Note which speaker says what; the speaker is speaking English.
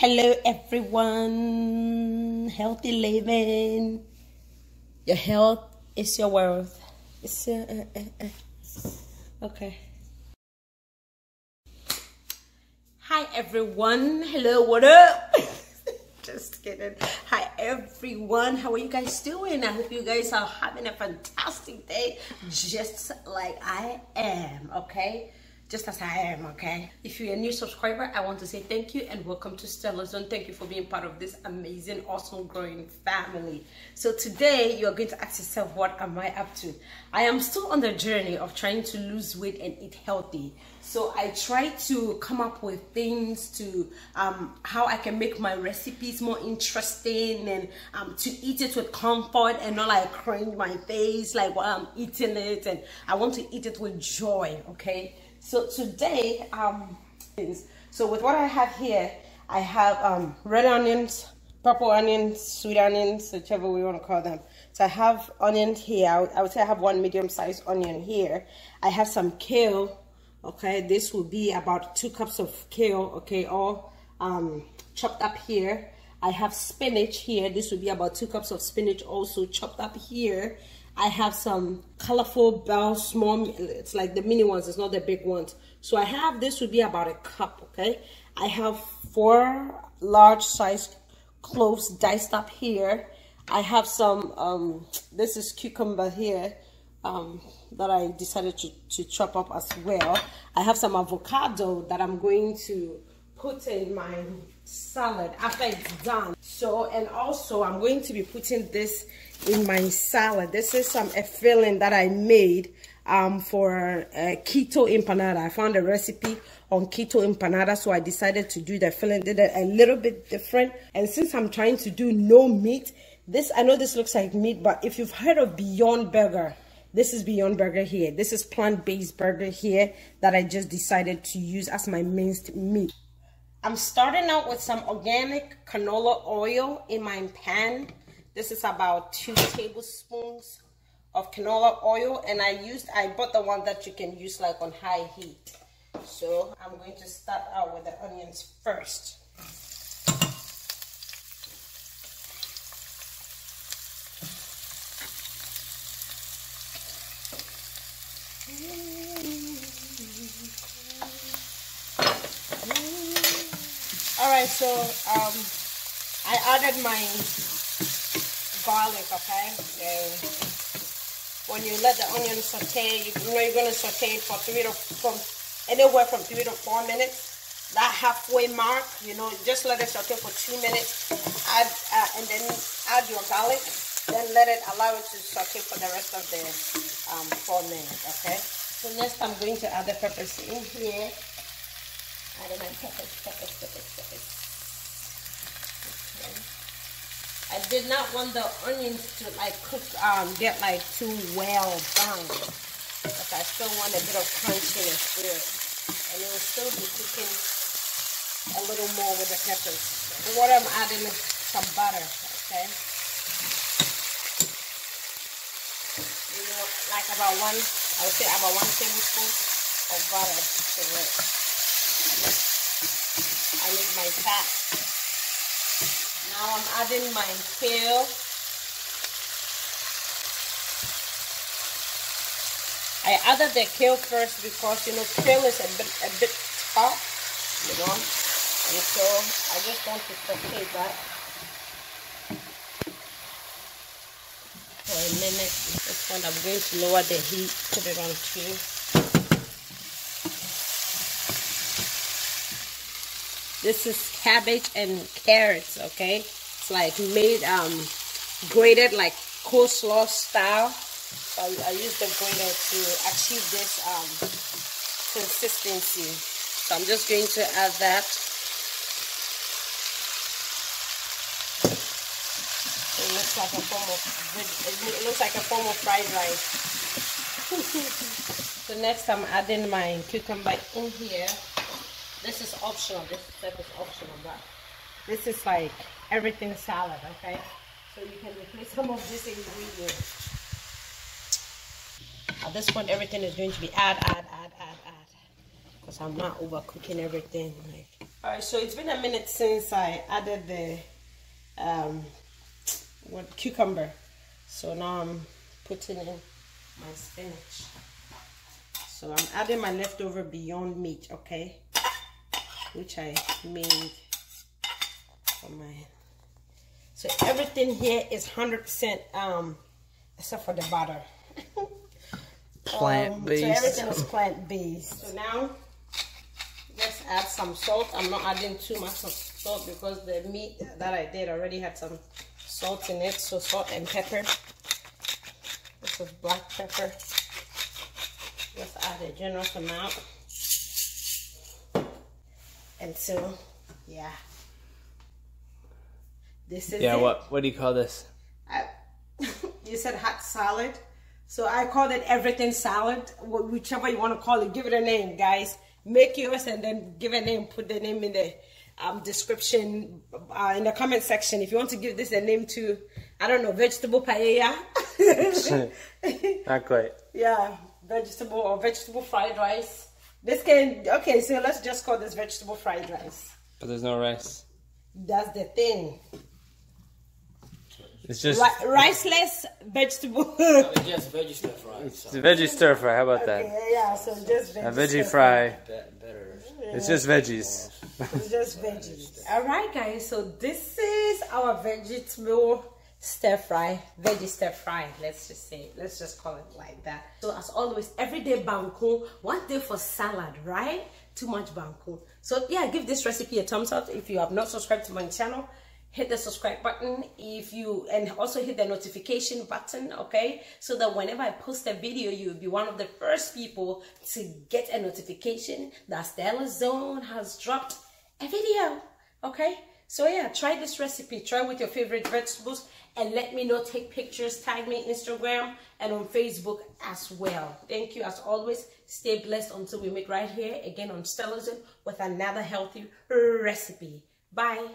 Speaker 1: Hello everyone, healthy living. Your health is your wealth. It's okay. Hi everyone, hello, what up? Just kidding. Hi everyone, how are you guys doing? I hope you guys are having a fantastic day, just like I am, okay? Just as I am, okay? If you're a new subscriber, I want to say thank you and welcome to StellaZone. Thank you for being part of this amazing, awesome, growing family. So today, you're going to ask yourself, what am I up to? I am still on the journey of trying to lose weight and eat healthy. So I try to come up with things to how I can make my recipes more interesting and to eat it with comfort and not like cringe my face like while I'm eating it. And I want to eat it with joy, okay? So today, so with what I have here, I have red onions, purple onions, sweet onions, whichever we want to call them. So I have onions here. I would say I have one medium-sized onion here. I have some kale. Okay, this will be about 2 cups of kale. Okay, all chopped up here. I have spinach here. This will be about 2 cups of spinach also chopped up here. I have some colorful bell, small, it's like the mini ones, it's not the big ones. So I have, this would be about 1 cup, okay? I have 4 large size cloves diced up here. I have some, this is cucumber here that I decided to chop up as well. I have some avocado that I'm going to put in my salad after it's done. So, and also I'm going to be putting this in my salad. This is a filling that I made for keto empanada. I found a recipe on keto empanada, so I decided to do the filling. Did it a little bit different. And since I'm trying to do no meat, this, I know this looks like meat, but if you've heard of Beyond Burger, this is Beyond Burger here. This is plant-based burger here that I just decided to use as my minced meat. I'm starting out with some organic canola oil in my pan. This is about 2 tablespoons of canola oil, and I bought the one that you can use like on high heat. So I'm going to start out with the onions first. Alright, so I added my garlic, okay? When you let the onion saute, you know you're going to saute it for anywhere from 3 to 4 minutes. That halfway mark, you know, just let it saute for 2 minutes. And then add your garlic. Then allow it to saute for the rest of the 4 minutes, okay? So next I'm going to add the peppers in here. Add my peppers. Okay. I did not want the onions to like cook, get like too well brown. But I still want a bit of crunchiness to it. And it will still be cooking a little more with the peppers. So what I'm adding is some butter, okay? You know, like I would say about 1 tablespoon of butter to it. I need my fat. Now I'm adding my kale. I added the kale first because, you know, kale is a bit tough, you know, and so I just want to saute that for a minute. This one I'm going to lower the heat, put it on 2. This is cabbage and carrots, okay? It's like made, grated like coleslaw style. So I use the grater to achieve this consistency. So I'm just going to add that. It looks like a form of fried rice. So next I'm adding my cucumber in here. This is optional. This step is optional, but this is like everything salad, okay? So you can replace some of this ingredients. At this point, everything is going to be add. Because I'm not overcooking everything. Like, Alright, so it's been a minute since I added the cucumber. So now I'm putting in my spinach. So I'm adding my leftover Beyond Meat, okay, which I made for my. So everything here is 100% except for the butter.
Speaker 2: Plant-based.
Speaker 1: So everything is plant-based. So now let's add some salt. I'm not adding too much of salt because the meat that I did already had some salt in it. So salt and pepper. This is black pepper. Let's add a generous amount. And so, yeah. This is it.
Speaker 2: What do you call this?
Speaker 1: You said hot salad. So I called it everything salad. Whichever you want to call it. Give it a name, guys. Make yours and then give a name. Put the name in the description, in the comment section. If you want to give this a name to, I don't know, vegetable paella.
Speaker 2: Not quite.
Speaker 1: Yeah, vegetable or vegetable fried rice. This can, okay, so let's just call this vegetable fried rice.
Speaker 2: But there's no rice.
Speaker 1: That's the thing.
Speaker 2: It's just
Speaker 1: riceless vegetable.
Speaker 3: It's just veggie stir fry.
Speaker 2: It's a veggie stir fry. How about that?
Speaker 1: Okay, yeah, so just veggie
Speaker 2: A veggie fry.
Speaker 3: Better.
Speaker 2: It's just veggies.
Speaker 1: It's just veggies. Alright guys, so this is our vegetable stir fry, veggie stir fry. Let's just call it like that. So as always, every day banku, one day for salad, right? Too much banku. So yeah, give this recipe a thumbs up. If you have not subscribed to my channel, hit the subscribe button, and also hit the notification button, okay, so that whenever I post a video, you'll be one of the first people to get a notification that StellaZone has dropped a video, okay. So yeah, try this recipe, try with your favorite vegetables, and let me know. Take pictures, tag me Instagram and on Facebook as well. Thank you as always. Stay blessed until we meet right here again on StellaZone with another healthy recipe. Bye.